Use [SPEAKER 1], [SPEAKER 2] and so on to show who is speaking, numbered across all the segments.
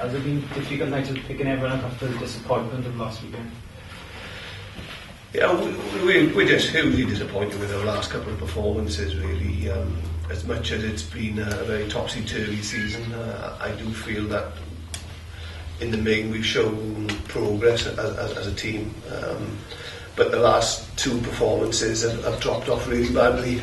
[SPEAKER 1] Has it been difficult, Nigel, picking everyone up after the disappointment of last weekend?
[SPEAKER 2] Yeah, we're just hugely disappointed with our last couple of performances, really. As much as it's been a very topsy-turvy season, I do feel that in the main we've shown progress as a team. But the last two performances have dropped off really badly.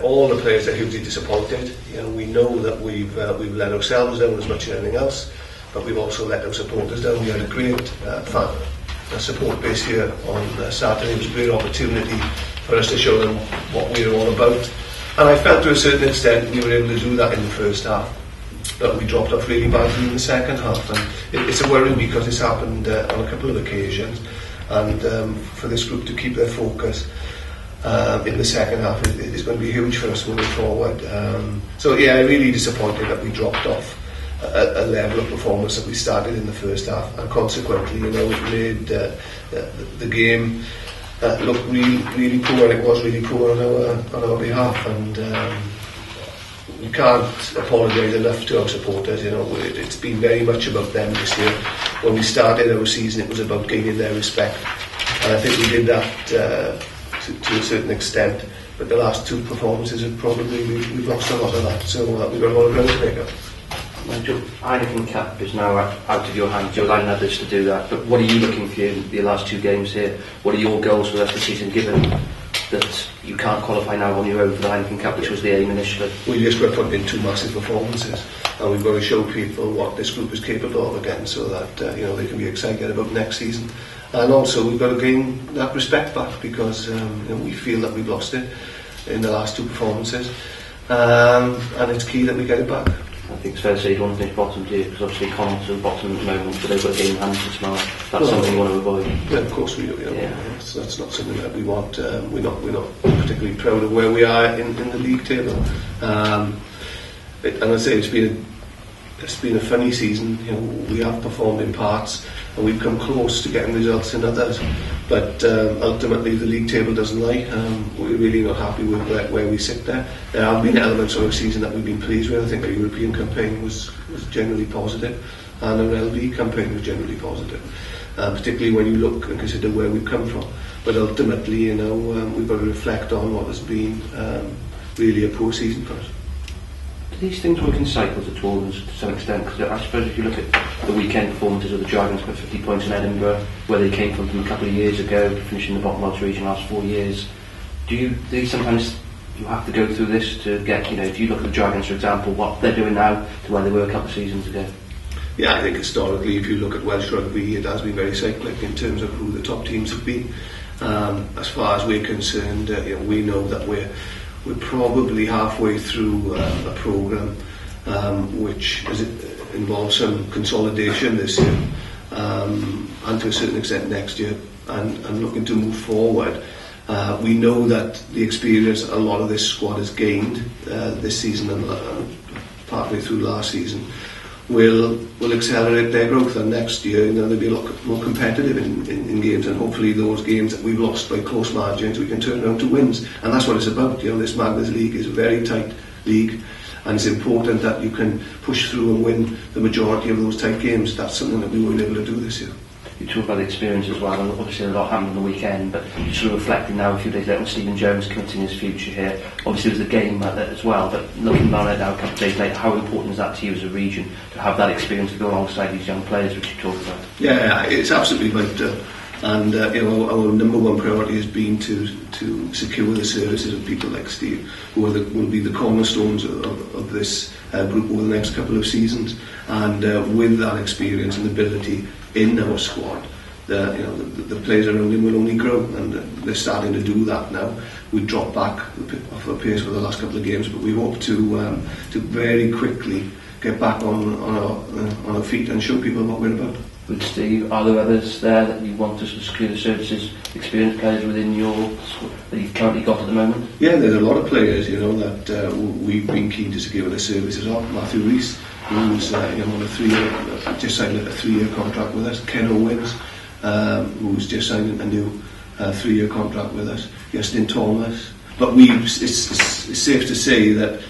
[SPEAKER 2] All the players are hugely disappointed. We know that we've let ourselves down as much as anything else, but we've also let our supporters down. We had a great support base here on Saturday. It was a great opportunity for us to show them what we were all about, and I felt to a certain extent we were able to do that in the first half, but we dropped off really badly in the second half, and it's a worry because it's happened on a couple of occasions, and for this group to keep their focus in the second half is going to be huge for us moving forward. So yeah, really disappointed that we dropped off a level of performance that we started in the first half, and consequently, it made the game look really poor. It was really poor on our behalf, and we can't apologise enough to our supporters. It's been very much about them this year. When we started our season, it was about gaining their respect, and I think we did that to a certain extent. But the last two performances have probably we've lost a lot of that. So we've got a lot of ground to make up.
[SPEAKER 3] Nigel, Heineken Cup is now out of your hands. You're allowing others to do that. But what are you looking for in your last two games here? What are your goals for the rest of the season, given that you can't qualify now on your own for the Heineken Cup, which was the aim initially?
[SPEAKER 2] We just got to put in two massive performances, and we've got to show people what this group is capable of again, so that they can be excited about next season. And also we've got to gain that respect back, because we feel that we've lost it in the last two performances, and it's key that we get it back.
[SPEAKER 3] I think it's fair to say you don't want to finish bottom, do you? Because obviously Connacht are bottom at the moment, but they've got a game in hand for tomorrow. That's something you want to avoid.
[SPEAKER 2] Yeah, of course we do. That's not something that we want. We're not particularly proud of where we are in the league table. And I say it's been a funny season. We have performed in parts, and we've come close to getting results in others. But ultimately, the league table doesn't lie. We're really not happy with where we sit there. There have been elements of our season that we've been pleased with. I think our European campaign was generally positive, and our LB campaign was generally positive, particularly when you look and consider where we've come from. But ultimately, we've got to reflect on what has been really a poor season for us.
[SPEAKER 3] Do these things work in cycles at all, to some extent? Because I suppose if you look at the weekend performances of the Dragons, got 50 points in Edinburgh, where they came from a couple of years ago, finishing the bottom of the region last 4 years. Do you sometimes you have to go through this to get, if you look at the Dragons, for example, what they're doing now to where they were a couple of seasons ago?
[SPEAKER 2] Yeah, I think historically, if you look at Welsh rugby, it has been very cyclic in terms of who the top teams have been. As far as we're concerned, we know that we're probably halfway through a programme which involves some consolidation this year, and to a certain extent next year, and looking to move forward. We know that the experience a lot of this squad has gained this season and partly through last season will accelerate their growth, and next year they'll be a lot more competitive in games, and hopefully those games that we've lost by close margins we can turn around to wins, and that's what it's about. This Madness League is a very tight league, and it's important that you can push through and win the majority of those tight games. That's something that we weren't able to do this year.
[SPEAKER 3] You talk about the experience as well, and obviously a lot happened on the weekend, but you're sort of reflecting now a few days later on Stephen Jones committing his future here. Obviously there was a game as well, but looking on it now a couple of days later, how important is that to you as a region to have that experience to go alongside these young players which you talked about? Yeah,
[SPEAKER 2] it's absolutely vital, and our number one priority has been to secure the services of people like Steve, who will be the cornerstones of this group over the next couple of seasons, and with that experience and ability in our squad, the players around him will only grow, and they're starting to do that now. We dropped back off our pace for the last couple of games, but we hope to very quickly get back on our feet and show people what we're about.
[SPEAKER 3] With Steve, are there others there that you want to secure the services, experienced players within your squad that you've currently got at the moment?
[SPEAKER 2] Yeah, there's a lot of players that we've been keen to secure the services of. Matthew Rees, who's on a 3-year, just signed a 3-year contract with us. Ken Owens, who's just signed a new 3-year contract with us. Justin Thomas. But it's safe to say that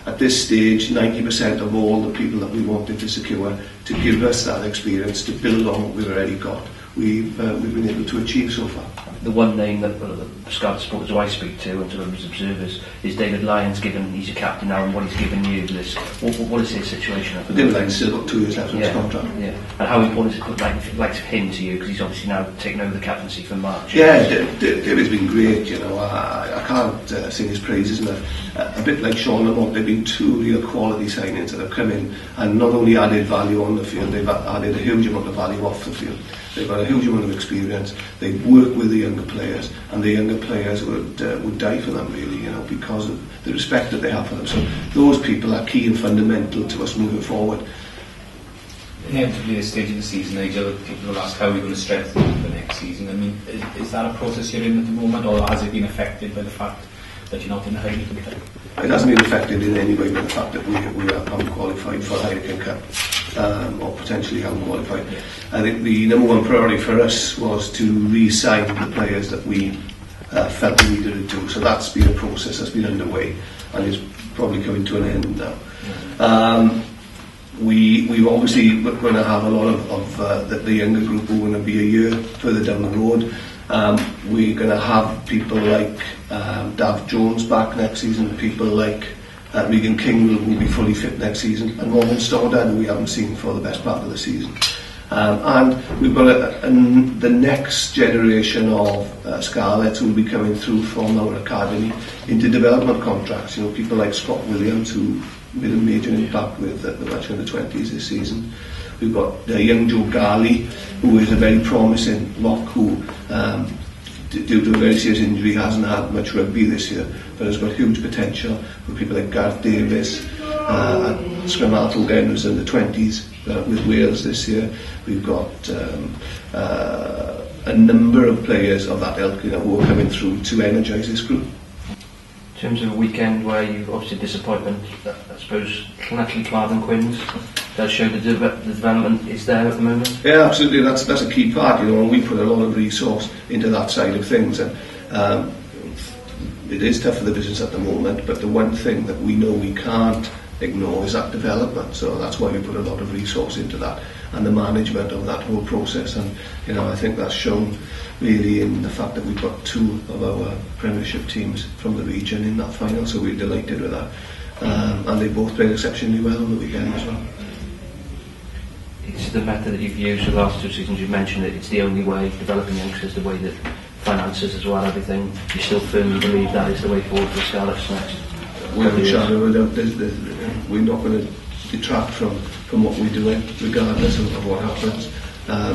[SPEAKER 2] at this stage, 90% of all the people that we wanted to secure to give us that experience, to build on what we've already got, we've been able to achieve so far.
[SPEAKER 3] The one name that the Scarlets supporters who I speak to and to those observers is David Lyons, given he's a captain now and what he's given you. What is his situation?
[SPEAKER 2] David Lyons still got 2 years left on his contract.
[SPEAKER 3] Yeah. And how important is it like him to you? Because he's obviously now taken over the captaincy from March.
[SPEAKER 2] Yeah, David's been great, you know. I can't sing his praises enough. A bit like Sean Lamont, they've been 2 real quality signings that have come in and not only added value on the field, they've added a huge amount of value off the field. They've got a huge amount of experience. They work with the younger players, and the younger players would die for them, really, you know, because of the respect that they have for them. So those people are key and fundamental to us moving forward.
[SPEAKER 4] Inevitably, at this stage of the season, Nigel, people will ask how we're going to strengthen for next season. I mean, is that a process you're in at the moment, or has it been affected by the fact that you're not in the Heineken Cup?
[SPEAKER 2] It hasn't been affected in any way by the fact that we haven't qualified for the Heineken Cup, or potentially haven't qualified.
[SPEAKER 4] Yeah.
[SPEAKER 2] I think the number one priority for us was to re-sign the players that we felt we needed to do. So that's been a process that's been underway and is probably coming to an end now.
[SPEAKER 4] Yeah.
[SPEAKER 2] We obviously we're going to have a lot of the younger group who are going to be a year further down the road. We're going to have people like Dav Jones back next season, people like Regan King will be fully fit next season, and Morgan Stoddard, who we haven't seen for the best part of the season. And we've got the next generation of Scarlets who will be coming through from our academy into development contracts. You know, people like Scott Williams, who made a major impact with the Welsh under-20s this season. We've got young Joe Garley, who is a very promising lock, who due to a very serious injury hasn't had much rugby this year, but has got huge potential. For people like Gareth Davies, and Scrum half again who's in the 20s with Wales this year. We've got a number of players of that ilk, you know, who are coming through to energise this group.
[SPEAKER 3] In terms of a weekend where you've obviously disappointment, I suppose Natalie Clark Quins does show the development is there at the moment.
[SPEAKER 2] Yeah, absolutely. That's a key part, you know, and we put a lot of resource into that side of things, and it is tough for the business at the moment. But the one thing that we know we can't ignore is that development. So that's why we put a lot of resource into that and the management of that whole process. And you know, I think that's shown really in the fact that we've got 2 of our Premiership teams from the region in that final. So we're delighted with that, and they both played exceptionally well on the weekend as well.
[SPEAKER 3] It's the method that you've used for the last 2 seasons. You've mentioned it. It's the only way, developing youngsters, the way that finances as well, everything. You still firmly believe that is the way forward for the Scarlets next?
[SPEAKER 2] Without shadow of a doubt, we're not going to detract from what we're doing, regardless of what happens.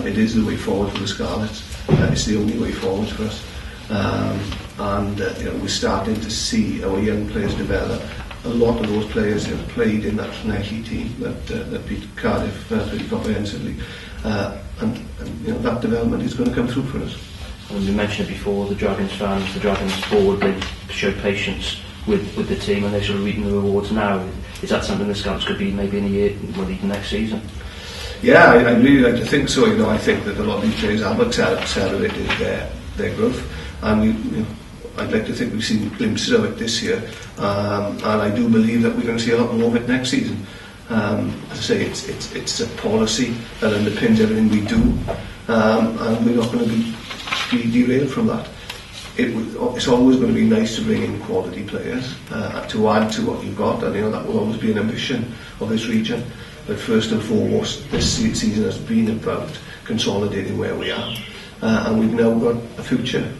[SPEAKER 2] It is the way forward for the Scarlets. It's the only way forward for us. You know, we're starting to see our young players develop. A lot of those players have played in that Llanelli team that beat Cardiff pretty comprehensively, and you know, that development is going to come through for us.
[SPEAKER 3] And we mentioned it before, the Dragons fans, the Dragons board, they showed patience with the team, and they're sort of reaping the rewards now. Is that something the Scarlets could be maybe in a year, well, even next season?
[SPEAKER 2] Yeah, I really like to think so. You know, I think that a lot of these players have accelerated their growth, and you know, I'd like to think we've seen glimpses of it this year, and I do believe that we're going to see a lot more of it next season. As I say, it's a policy that underpins everything we do, and we're not going to be derailed from that. It's always going to be nice to bring in quality players to add to what you've got, and you know, that will always be an ambition of this region. But first and foremost, this season has been about consolidating where we are, and we've now got a future